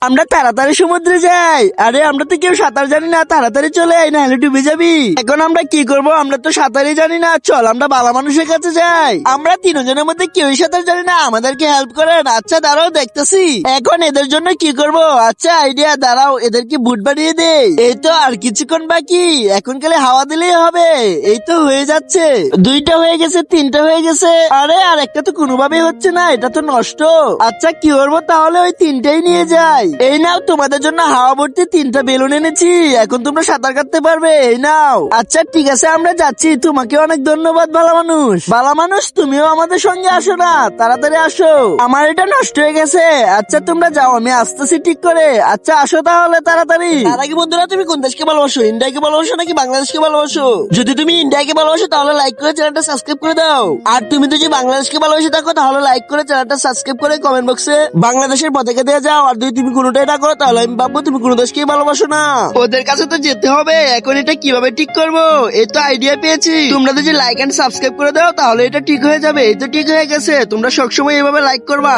আমরা তাড়াতাড়ি সমুদ্রে যাই। আরে আমরা তো কেউ সাঁতার জানি না, তাড়াতাড়ি চলে আয়, না হলে ডুবে যাবি। এখন আমরা কি করব? আমরা তো সাঁতারই জানি না। চল আমরা বালা মানুষের কাছে যাই। আমরা তিনজনের মধ্যে কেউই সাঁতার জানি না, আমাদেরকে হেল্প করেন। আচ্ছা দাঁড়াও, দেখতেছি। এখন এদের জন্য কি করব? আচ্ছা আইডিয়া, দাঁড়াও এদেরকে বুট বানিয়ে দেই। এই তো আর কিছুক্ষণ বাকি, এখন খালি হাওয়া দিলেই হবে। এই তো হয়ে যাচ্ছে, 2টা হয়ে গেছে, 3টা হয়ে গেছে। আরে আর একটা তো কোনোভাবেই হচ্ছে না, এটা তো নষ্ট। আচ্ছা কি করবো তাহলে? ওই 3টাই নিয়ে যাই। এই নাও তোমাদের জন্য হাওয়া ভর্তি 3টা বেলুন এনেছি, এখন তোমরা সাঁতার কাটতে পারবে। এই নাও। আচ্ছা ঠিক আছে, আমরা যাচ্ছি। তোমাকে অনেক ধন্যবাদ ভালো মানুষ। ভালো মানুষ, তুমিও আমাদের সঙ্গে আসো না, তাড়াতাড়ি আসো। আমার এটা নষ্ট হয়ে গেছে। আচ্ছা তোমরা যাও, আমি আসতেছি ঠিক করে। আচ্ছা আসো তাহলে তাড়াতাড়ি। তার আগে বন্ধুরা, তুমি কোন দেশকে ভালোবাসো? ইন্ডিয়াকে ভালোবাসো নাকি বাংলাদেশকে ভালোবাসো? যদি তুমি ইন্ডিয়াকে ভালোবাসো তাহলে লাইক করে চ্যানেলটা সাবস্ক্রাইব করে দাও। আর তুমি যদি বাংলাদেশকে ভালোবাসে থাকো তাহলে লাইক করে চ্যানেলটা সাবস্ক্রাইব করে কমেন্ট বক্সে বাংলাদেশের পতাকা দিয়ে যাও। আর যদি তুমি কোনোটাই না করো তাহলে আমি ভাববো তুমি কোনো দেশকেই ভালোবাসো না। ওদের কাছে তো যেতে হবে। এখন এটা কিভাবে ঠিক করবো? এই তো আইডিয়া পেয়েছি। তোমরা যদি লাইক এন্ড সাবস্ক্রাইব করে দাও তাহলে এটা ঠিক হয়ে যাবে। এই তো ঠিক হয়ে গেছে। তোমরা সবসময় এভাবে লাইক করবা।